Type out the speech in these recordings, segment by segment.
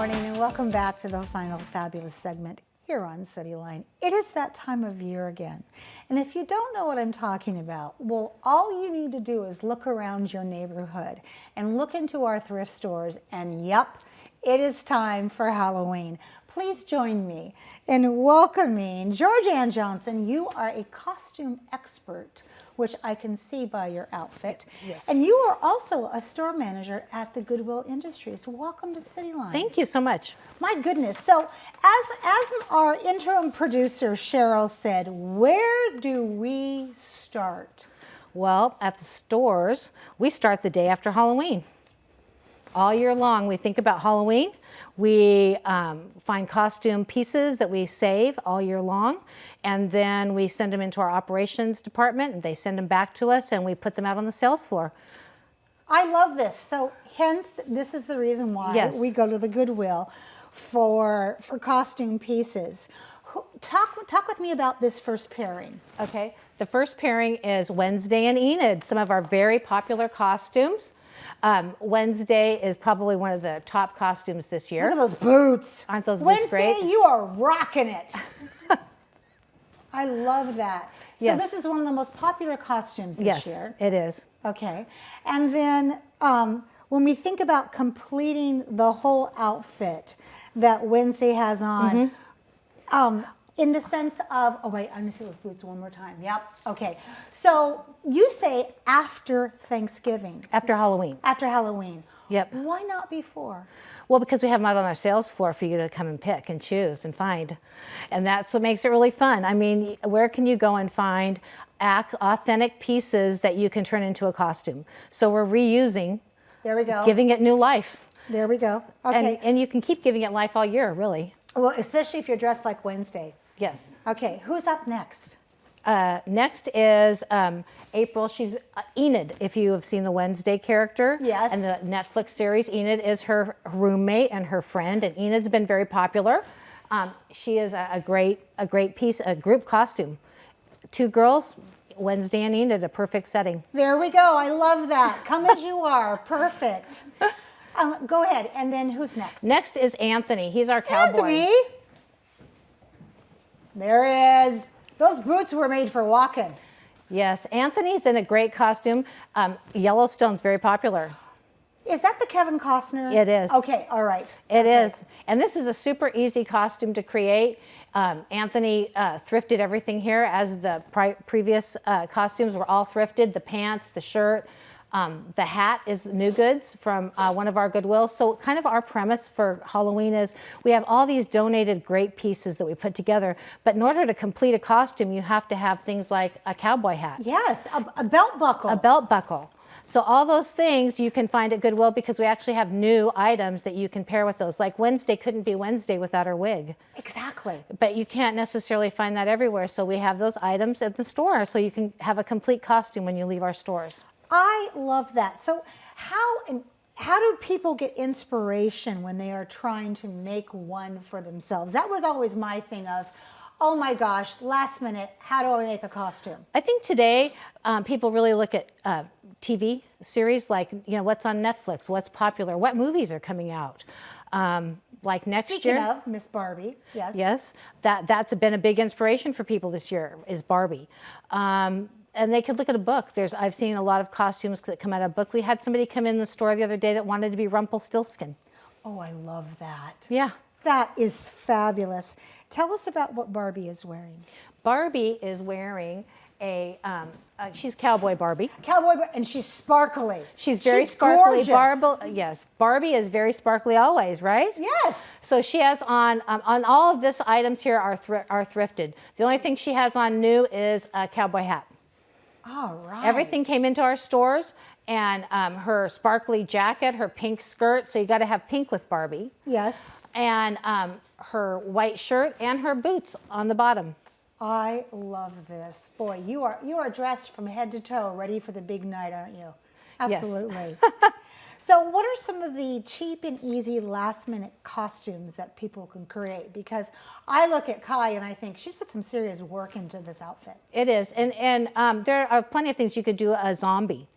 morning and welcome back to the final fabulous segment here on CityLine. It is that time of year again. And if you don't know what I'm talking about, well, all you need to do is look around your neighborhood and look into our thrift stores and yep, it is time for Halloween. Please join me in welcoming Georgianne Johnson. You are a costume expert, which I can see by your outfit. Yes. And you are also a store manager at the Goodwill Industries. Welcome to CityLine. Thank you so much. My goodness. So as our interim producer Cheryl said, where do we start? Well, at the stores, we start the day after Halloween. All year long, we think about Halloween. We find costume pieces that we save all year long, and then we send them into our operations department, and they send them back to us, and we put them out on the sales floor. I love this. So hence, this is the reason why we go to the Goodwill for costume pieces. Talk with me about this first pairing. Okay, the first pairing is Wednesday and Enid, some of our very popular costumes. Wednesday is probably one of the top costumes this year. Look at those boots. Aren't those boots great? Wednesday, you are rocking it. I love that. So Yes. this is one of the most popular costumes this year. Yes, it is. Okay. And then when we think about completing the whole outfit that Wednesday has on, in the sense of, oh wait, I'm gonna see those boots one more time. Yep, okay. So you say after Thanksgiving. After Halloween. After Halloween. Yep. Why not before? Well, because we have them out on our sales floor for you to come and pick and choose and find. And that's what makes it really fun. I mean, where can you go and find authentic pieces that you can turn into a costume? So we're reusing, there we go, giving it new life. There we go. Okay. And you can keep giving it life all year, really. Well, especially if you're dressed like Wednesday. Yes. Okay, who's up next? Next is April. She's Enid, if you have seen the Wednesday character. Yes. And the Netflix series. Enid is her roommate and her friend, and Enid's been very popular. She is a great piece, a group costume. Two girls, Wednesday and Enid, a perfect setting. There we go. I love that. Come as you are. Perfect. Go ahead. And then who's next? Next is Anthony. He's our cowboy. Anthony. There he is. Those boots were made for walking. Yes, Anthony's in a great costume. Yellowstone's very popular. Is that the Kevin Costner? It is. Okay, all right. It is. And this is a super easy costume to create. Anthony thrifted everything here, as the previous costumes were all thrifted. The pants, the shirt, the hat is new goods from one of our Goodwill. So kind of our premise for Halloween is we have all these donated great pieces that we put together, but in order to complete a costume, you have to have things like a cowboy hat. Yes, a belt buckle. A belt buckle. So all those things you can find at Goodwill, because we actually have new items that you can pair with those. Like Wednesday couldn't be Wednesday without her wig. Exactly. But you can't necessarily find that everywhere. So we have those items at the store so you can have a complete costume when you leave our stores. I love that. So how do people get inspiration when they are trying to make one for themselves? That was always my thing of, oh my gosh, last minute, how do I make a costume? I think today people really look at TV series, like, you know, what's on Netflix, what's popular, what movies are coming out. Like next Speaking year. of Miss Barbie, yes. Yes, that's been a big inspiration for people this year, is Barbie. And they could look at a book. I've seen a lot of costumes that come out of a book. We had somebody come in the store the other day that wanted to be Rumpelstiltskin. Oh, I love that. Yeah. That is fabulous. Tell us about what Barbie is wearing. Barbie is wearing she's Cowboy Barbie. Cowboy, and she's sparkly. She's very sparkly. Gorgeous. Yes, Barbie is very sparkly always, right? Yes. So she has on all of this items here are thrifted. The only thing she has on new is a cowboy hat. All right. Everything came into our stores, and her sparkly jacket, her pink skirt, so you got to have pink with Barbie. Yes. And her white shirt and her boots on the bottom. I love this. Boy, you are dressed from head to toe, ready for the big night, aren't you? Absolutely. Yes. So what are some of the cheap and easy last-minute costumes that people can create? Because I look at Kai and I think she's put some serious work into this outfit. It is. And there are plenty of things you could do. A zombie.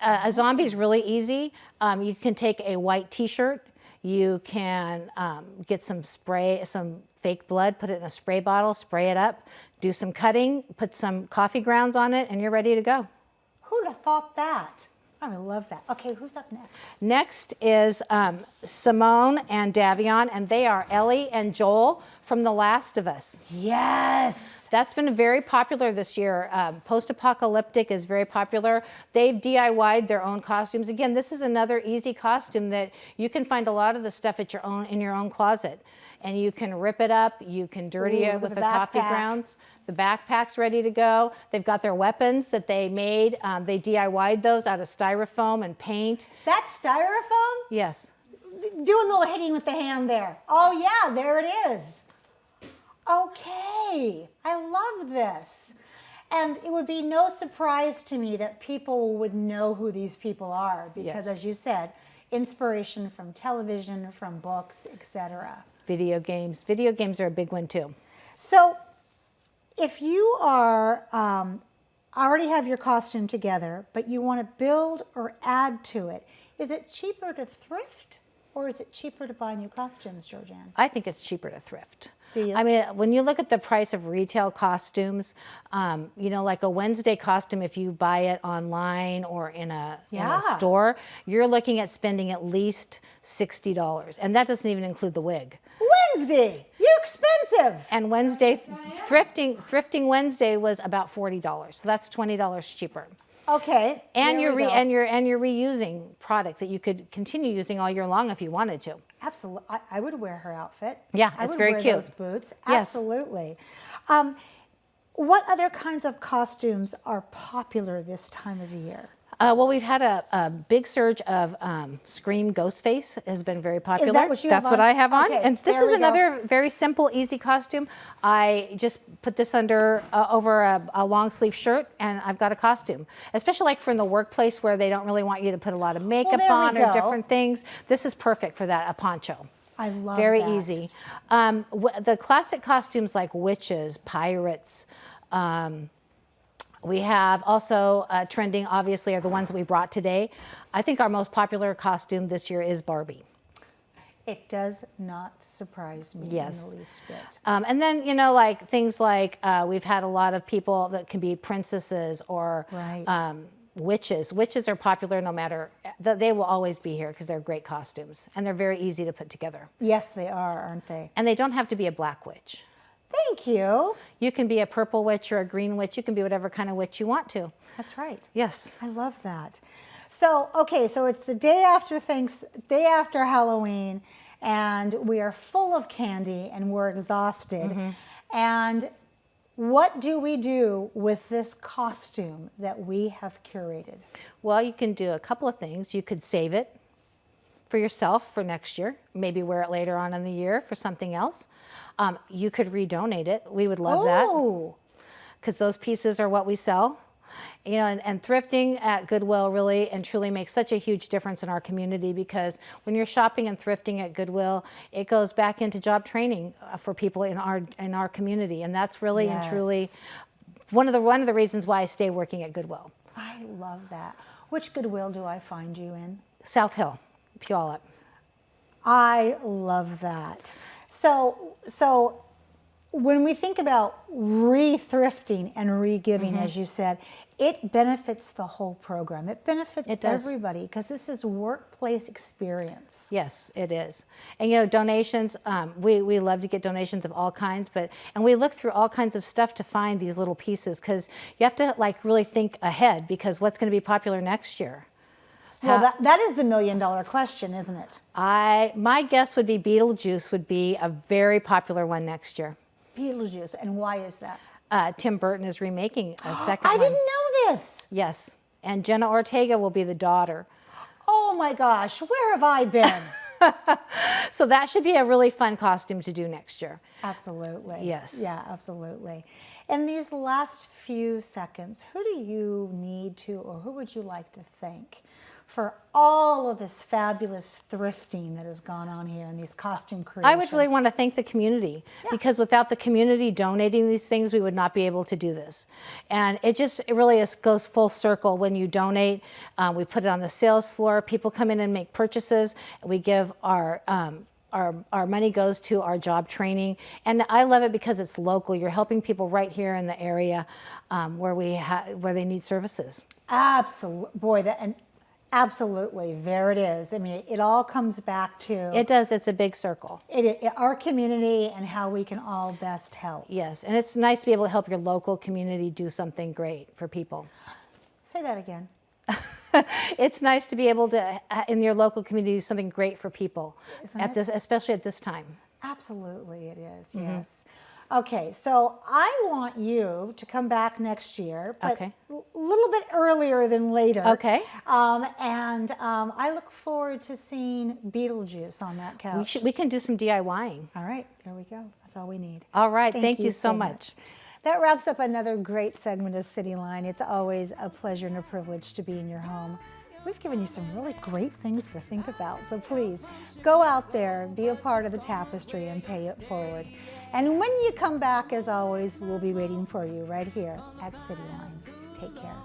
A zombie is really easy. You can take a white T-shirt. You can get some fake blood, put it in a spray bottle, spray it up, do some cutting, put some coffee grounds on it, and you're ready to go. Who'd have thought that? I love that. Okay, who's up next? Next is Simone and Davion, and they are Ellie and Joel from The Last of Us. Yes. That's been very popular this year. Post-apocalyptic is very popular. They've DIY'd their own costumes. Again, this is another easy costume that you can find a lot of the stuff at in your own closet. And you can rip it up, you can dirty it with the coffee grounds. The backpack's ready to go. They've got their weapons that they made. They DIY'd those out of styrofoam and paint. That's styrofoam? Yes. Do a little hitting with the hand there. Oh yeah, there it is. Okay, I love this. And it would be no surprise to me that people would know who these people are because, as you said, inspiration from television, from books, etc. Video games. Video games are a big one too. So if you are already have your costume together, but you want to build or add to it, is it cheaper to thrift or is it cheaper to buy new costumes, Georgianne? I think it's cheaper to thrift. Do you? I mean, when you look at the price of retail costumes, you know, like a Wednesday costume, if you buy it online or in a store, you're looking at spending at least $60. And that doesn't even include the wig. Wednesday, you're expensive. And Wednesday, thrifting Wednesday was about $40. So that's $20 cheaper. Okay. And you're reusing product that you could continue using all year long if you wanted to. Absolutely. I would wear her outfit. Yeah, I it's would very wear cute. Those boots. Yes. Absolutely. What other kinds of costumes are popular this time of year? Well, we've had a big surge of Scream Ghostface has been very popular. Is that what you have That's what on? I have on. Okay, And this there is we go. another very simple, easy costume. I just put this under over a long sleeve shirt and I've got a costume. Especially like from the workplace where they don't really want you to put a lot of makeup there we on or go. different things. This is perfect for that, a poncho. I love Very that. easy. The classic costumes like witches, pirates, we have also trending, obviously, are the ones that we brought today. I think our most popular costume this year is Barbie. It does not surprise me in the least bit. And then, you know, like things like we've had a lot of people that can be princesses or witches. Witches are popular no matter, they will always be here because they're great costumes and they're very easy to put together. Yes, they are, aren't they? And they don't have to be a black witch. Thank you. You can be a purple witch or a green witch. You can be whatever kind of witch you want to. That's right. Yes. I love that. So, okay, so it's the day after Halloween, and we are full of candy and we're exhausted. And what do we do with this costume that we have curated? Well, you can do a couple of things. You could save it for yourself for next year, maybe wear it later on in the year for something else. You could redonate it. We would love that because those pieces are what we sell. You know, and thrifting at Goodwill really and truly makes such a huge difference in our community because when you're shopping and thrifting at Goodwill, it goes back into job training for people in our community, and that's really and truly one of the reasons why I stay working at Goodwill. I love that. Which Goodwill do I find you in? South Hill, Puyallup. I love that. So when we think about re-thrifting and re-giving, as you said, it benefits the whole program. It benefits everybody because this is workplace experience. Yes, it is. And you know, donations, we love to get donations of all kinds, and we look through all kinds of stuff to find these little pieces because you have to like really think ahead because what's going to be popular next year? Well, that is the million-dollar question, isn't it? My guess would be Beetlejuice would be a very popular one next year. Beetlejuice, and why is that? Tim Burton is remaking a second one. I didn't know this. Yes, and Jenna Ortega will be the daughter. Oh my gosh, where have I been? So that should be a really fun costume to do next year. Absolutely. Yes. Yeah, absolutely. In these last few seconds, who do you need to, or who would you like to thank for all of this fabulous thrifting that has gone on here and these costume creations. I would really want to thank the community, because without the community donating these things, we would not be able to do this. And it really goes full circle when you donate. We put it on the sales floor. People come in and make purchases. We give our money goes to our job training, and I love it because it's local. You're helping people right here in the area where they need services. Absolutely, boy, absolutely, there it is. I mean, it all comes back to It does. It's a big circle. Our community and how we can all best help. Yes, and it's nice to be able to help your local community do something great for people. Say that again. It's nice to be able to, in your local community, do something great for people, especially at this time. Absolutely, it is, yes. Okay, so I want you to come back next year, but a little bit earlier than later. Okay. I look forward to seeing Beetlejuice on that couch. We can do some DIYing. All right, there we go. That's all we need. All right, thank you so much. That wraps up another great segment of CityLine. It's always a pleasure and a privilege to be in your home. We've given you some really great things to think about, so please go out there, be a part of the tapestry, and pay it forward. And when you come back, as always, we'll be waiting for you right here at CityLine. Take care.